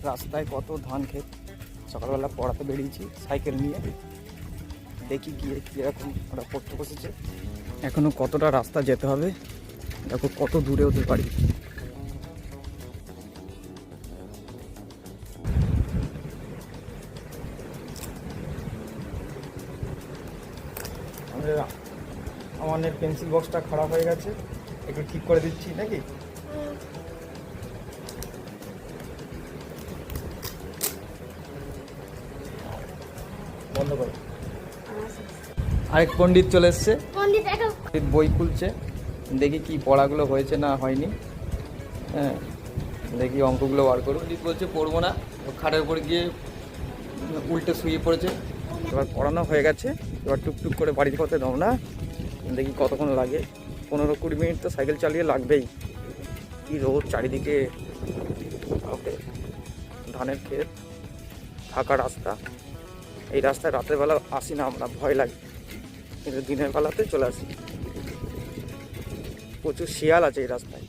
রাস্তায় কত ধান ক্ষেত। সকালবেলা পড়াতে বেরিয়েছি সাইকেল নিয়ে, দেখি গিয়ে কীরকম ওরা পড়তে বসেছে। এখনও কতটা রাস্তা যেতে হবে, দেখো কত দূরে ওদের বাড়ি। আমাদের পেন্সিল বক্সটা খারাপ হয়ে গেছে, একটু ঠিক করে দিচ্ছি নাকি। বন্ধ করো। আরেক পণ্ডিত চলে এসছে, বই খুলছে, দেখি কি পড়াগুলো হয়েছে না হয়নি। হ্যাঁ, দেখি অঙ্কগুলো বার করুন। পণ্ডিত বলছে পড়বো না, খাটের উপরে গিয়ে উল্টে শুয়ে পড়েছে। এবার পড়ানো হয়ে গেছে, এবার টুকটুক করে বাড়ির পথে দাও না, দেখি কতক্ষণ লাগে। 15-20 মিনিট তো সাইকেল চালিয়ে লাগবেই। কি রোদ চারিদিকে, ওকে ধানের ক্ষেত, ফাঁকা রাস্তা। এই রাস্তায় রাতের বেলা আসি না আমরা, ভয় লাগে, কিন্তু দিনের বেলাতে চলে আসি। প্রচুর শিয়াল আছে এই রাস্তায়।